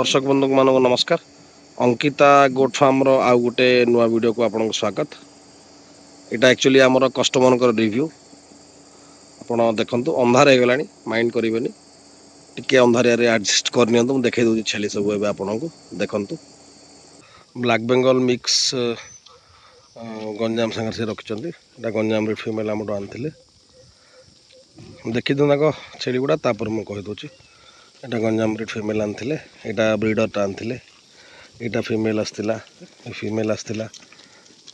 दर्शक बंधु मानक नमस्कार। अंकिता गोट फार्म रो आउ गोटे नुआ वीडियो को आपन स्वागत। एटा एक्चुअली आमर कस्टमर को रिव्यू आपण देखंतु अंधार हे गलानी माइंड करिवेनी टिके अंधारिया रे एडजस्ट करनियंतु मु देखाइ दोची छेली सब एबे आपन को देखंतु ब्लैक बेंगल मिक्स गंजाम संगे से रखिचंती। एटा गंजाम रे फीमेल हमडो आनथिले देखि दनाको छेली गुडा तापर मु कहि दोची। एटा गंजाम ब्रीड फीमेल आनथिले एटा ब्रीडर आनथिले एटा फीमेल आस्तिला फीमेल आस्तिला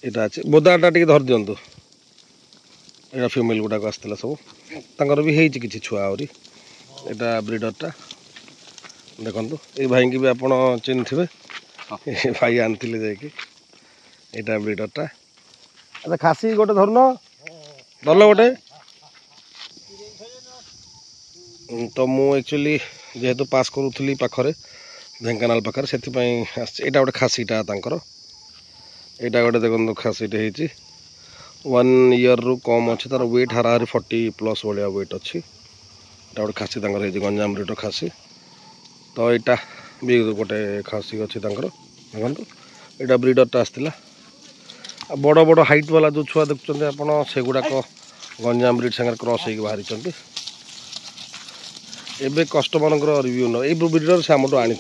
एटा अछि बोदाटा टिके धर दियंतु। एटा फीमेल गुडा को आस्तिला सब तांकर भी हेछि किछि छुआ आउरी। एटा ब्रीडरटा देखंतु ए भाई की भी आपण चिन्ह थिबे ए भाई आनथिले जायकि एटा ब्रीडरटा। अच्छा खासी गोटे धरनो धरलो गोटे तो मु एक्चुअली जेहेतु पास करूली पाखरे ढेंकानाल पाखरे से एटा गोटे खासीटा तांकर एटा गोटे देखो खासीटे होती 1 ईयर रु कम अच्छे तार वेट हाराहारी 40+ भाया वेट अच्छी। एटा गोटे खासी तांकर गंजाम ब्रीडर खासी तो यहाँ भी गोटे खासी अच्छी तांकर देखो एटा ब्रीडरटा आसला बड़ बड़ हाइट वाला जो छुआ देखुं आपड़ से गुड़ाक गंजाम ब्रीड सागर क्रॉस हो बाहरी। एबे कस्टमर रिव्यू न ब्रीडर से आमठू आनी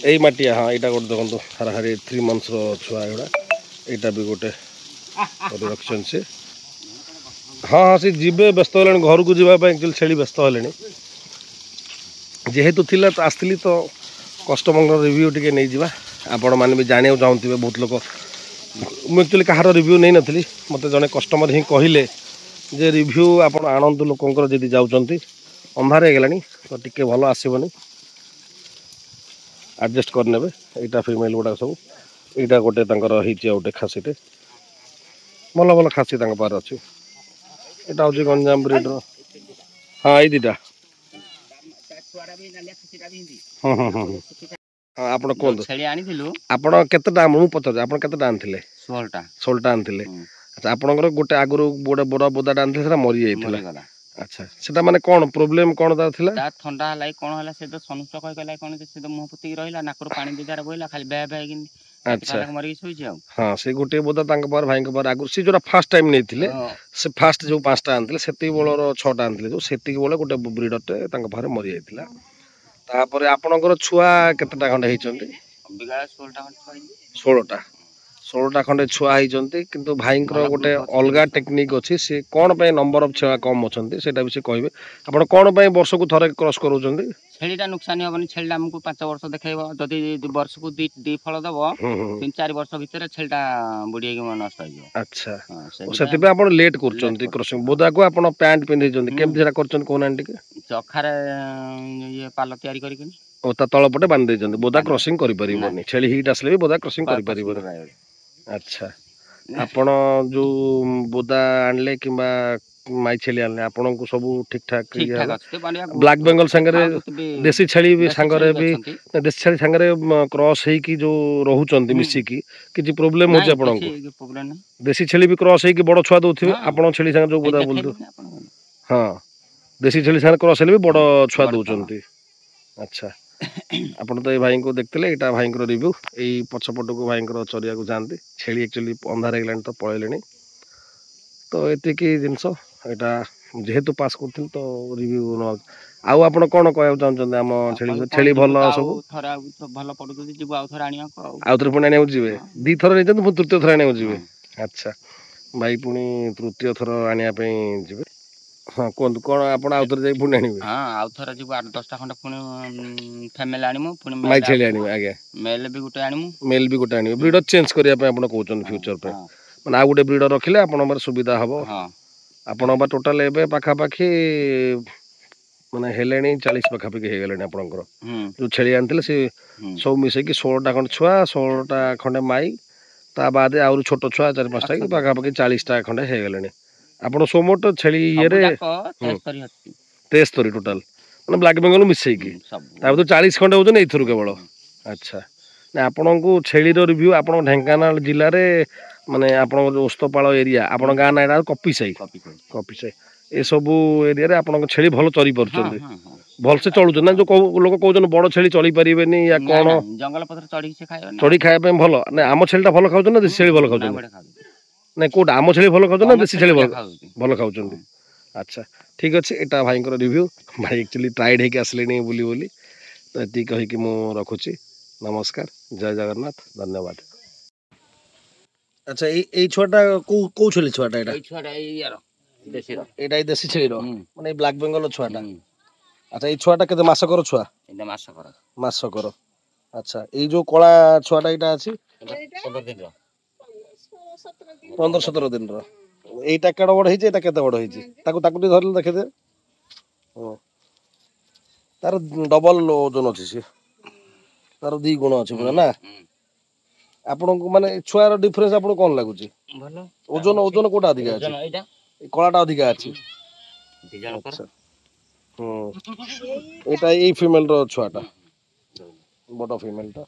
यही माटिया हाँ यहाँ गोटे देखो हाराहारी 3 मंथ्स छुआ एगुड़ा यहाँ भी गोटे रखी से हाँ हाँ सी जीवे व्यस्त है घर को जावाई छेली व्यस्त है जेहेतु थिला तो आसती तो कस्टमर रिव्यू टी नहीं जावा आपण मैंने भी जाना चाहूँगे बहुत लोग मुझे एक्चुअली कहार रिव्यू नहीं नी मत जड़े कस्टमर ही कहले जे रिव्यू आप आणतु लोकंर जदि जाऊँगी अंधार हो गलानी तो टिके भल आसबनी एडजस्ट करने यहाँ फीमेल गुड़ा सब यहाँ गोटे गोटे खासीटे भल भल खासी पार अच्छी यहाँ हूँ गंजाम ब्रीडर हाँ ये दीटा हाँ आप कहतु आपड़ केतेटा मुझे पचार आप केतेटा आनी 16टा आनी। अच्छा आपणकर गोटे आगुरी गोटे बड़ बोदाटा आनी मरी जाइए। अच्छा सेटा माने कौन प्रोब्लेम कौन ता थिला ठंडा हलाई कोन हला से तो सनुष्ट कहि गला कोन से तो मुंह पुती रहिला नाकर पानी दिदार बोइला खाली बे बे किन। अच्छा मरी सोई जाऊ हां से गोटे बोदा तांक पर भाई के पर आगुरी से जोरा फर्स्ट टाइम नै थिले से फर्स्ट जो 5टा आनथिले सेती बोलर 6टा आनथिले जो सेती बोले गोटे ब्रीडरटे तांक पारे मरी जाइतिला। तापर आपणकर छुआ केतेटा खंड हेचंती बिगा 16टा 16टा खंडे छुआ होती किंतु भाई गोटे अलग टेक्निक अच्छी सी कौन पे नंबर ऑफ छुआ कम अच्छा से कहे आप कौन पे वर्ष को थरे क्रॉस करूँ छेलीटा नुकसान हेनी छेलीटा आमको 5 वर्ष देखो जदि वर्ष को दी फल दब 3-4 वर्ष भितर छेलीटा बुढ़ी नष्ट हो। अच्छा से आप लेट कर क्रॉसिंग बोदा को आप पैंट पिंधे केमती कहना चखार ये पाल तैयारी करके तल पटे बांधि देते बोदा क्रॉसिंग कर छेली हिट आसले भी बोदा क्रॉसिंग कर। अच्छा आपण जो बोदा आनले किंबा माई छेली आनले आपण को सब ठीक ठाक ब्लैक बेंगल संगे देसी छेली भी संगे भी देसी छेली संगे क्रॉस है कि जो रहउचंती मिसी की किछि प्रॉब्लम हो आपण को देसी छेली भी क्रॉस है कि बड़ छुआ दोथिबे आपण छेली संगे जो बोदा बोलतो हां देसी छेली संगे क्रॉस है भी बड़ छुआ दोचंती। अच्छा आपन तो ये भाई को देखते यहाँ भाई रिव्यू यही पछपट को भाई चरिया को जाती छेली एक्चुअली अंधार हो तो पलैले तो ये जिनस यहाँ जेहेतु पास कर तो रिव्यू न आउ आप कौन कह चाहते आम छेली छेली भल सब आउ थे पुणी आने जी 2 थर नहीं तृतीय थर आने जी। अच्छा भाई पुणी तृतीय थर आने जी हाँ कहतु कौन आप आउे पुणी आने हाँ आउ थर जीव 8-10टा खंड पुणी फैमिली आनिमु पुणी माई छेली आनिबे आगे मेल भी गोटे आनिमु मेल भी गोटे आनिबे ब्रीडर चेंज करिया पे आपण कहउछन फ्यूचर पे माने आ गोटे ब्रीडर रखिले आपण पर सुविधा हबो। हां आपण बा टोटल एबे पाखा पाखी माने हेलेनी 40 पाखा पाखी हे गेलेनी आपणकर जो छेली आनथिले से सब मिसे कि 16टा खंड छुआ 16टा खंडे माई ता बाद आउर छोटो छुआ 4-5टा कि पाखा पाखी 40टा खंडे हे गेलेनी आपण सोमोट छेली ये रे 73 टोटल माने ब्लैक बेंगल मिसे कि ताब तो 40 खंडे होजन एथुर केवल। अच्छा ना आपण को छेलीर रिव्यू आपण ढेंकानाल जिल्ला रे माने आपण ओस्तपाल एरिया आपण गाँ ना कपिसाई ଏସବୁ ଏରିଆରେ ଆପଣଙ୍କ ଛେଳି ଭଲ ଚରି ପାରୁଛନ୍ତି, ହଁ, ହଁ। ଭଲସେ ଚଳୁଛନ୍ତି ନା? ଯୋଉ ଲୋକ କହୁଛନ୍ତି ବଡ଼ ଛେଳି ଚଳି ପାରିବେନି ୟା ନା, କଣ, ନା, ଜଙ୍ଗଲ ପତ୍ର ଚଢିକି ସେ ଖାଇବନି। ଚଢି ଖାଇବା ପାଇଁ ଭଲ ନା? ଆମ ଛେଳିଟା ଭଲ ଖାଉଛନ୍ତି ନା ଦେଶୀ ଛେଳି ଭଲ ନା ଖାଉଛନ୍ତି? ବଢିଆ ଖାଉଛି। ନାଇଁ କୋଉଟା, ଆମ ଛେଳି ଭଲ ଖାଉଛନ୍ତି ନା ତମ ଦେଶୀ ଛେଳି ଭଲ ବଢିଆ ଖାଉଛି। ଭଲ ଖାଉଛନ୍ତି? ଆଚ୍ଛା ଠିକ୍ ଅଛି, ଏଇଟା ଭାଇଙ୍କର ରିଭ୍ୟୁ। ଭାଇ ଆକ୍ଚୁଆଲି ଟାୟାର୍ଡ ହେଇକି ଆସିଲେଣି ବୁଲି ବୁଲି। ତ ଏତିକି କହିକି ମୁଁ ରଖୁଛି। ନମସ୍କାର, ଜୟ ଜଗନ୍ନାଥ, ଧନ୍ୟବାଦ। ଆଚ୍ଛା ଏଇ ଛୁଆଟା କୋଉ ଛେଳି ଛୁଆଟା ଏଇଟା? ଏଇ ଛୁଆଟା ଏଇ ୟାର ଦେଶୀର। ଏଇଟା ଏଇ ଦେଶୀ ଛେଳିର ହୁଁ, ମାନେ ଏଇ ବ୍ଲାକ୍ ବେଙ୍ଗଲ ଛୁଆଟା। ହୁଁ। ଆଚ୍ଛା ଏଇ ଛୁଆଟା କେତେ ମାସକର ଛୁଆ? ଏଇଟା ମାସକର। ମାସକର। ଆଚ୍ଛା ଏଇ ଯୋଉ କଳା ଛୁଆଟା ଏଇଟା ଅଛି? 15 ଦିନର। 15-17 ଦିନର। ଏଇଟା କେଡେ ବଡ ହେଇଛି, ଏଇଟା କେତେ ବଡ ହେଇଛି? ତାକୁ ଟିକେ ଧରିଲେ ଦେଖେଇଦେ। ତାର ଡବଲ ଓଜନ ଅଛି, ସିଏ ତାର 2 ଗୁଣ ଅଛି ପୁରା ନା? ଆପଣଙ୍କୁ ମାନେ ଛୁଆର ଡିଫରେନ୍ସ ଆପଣଙ୍କୁ କଣ ଲାଗୁଛି? ଭଲ ଓଜନ କୋଉଟା ଅଧିକା ଅଛି? ଓଜନ ଏଇଟା ଏ କଳାଟା ଅଧିକା ଅଛି। ଦି ଜଣଙ୍କର। ଆଚ୍ଛା ଏଇଟା ଏଇ ଫିମେଲ ର ଛୁଆଟା, ବଡ ଫିମେଲ ଟା।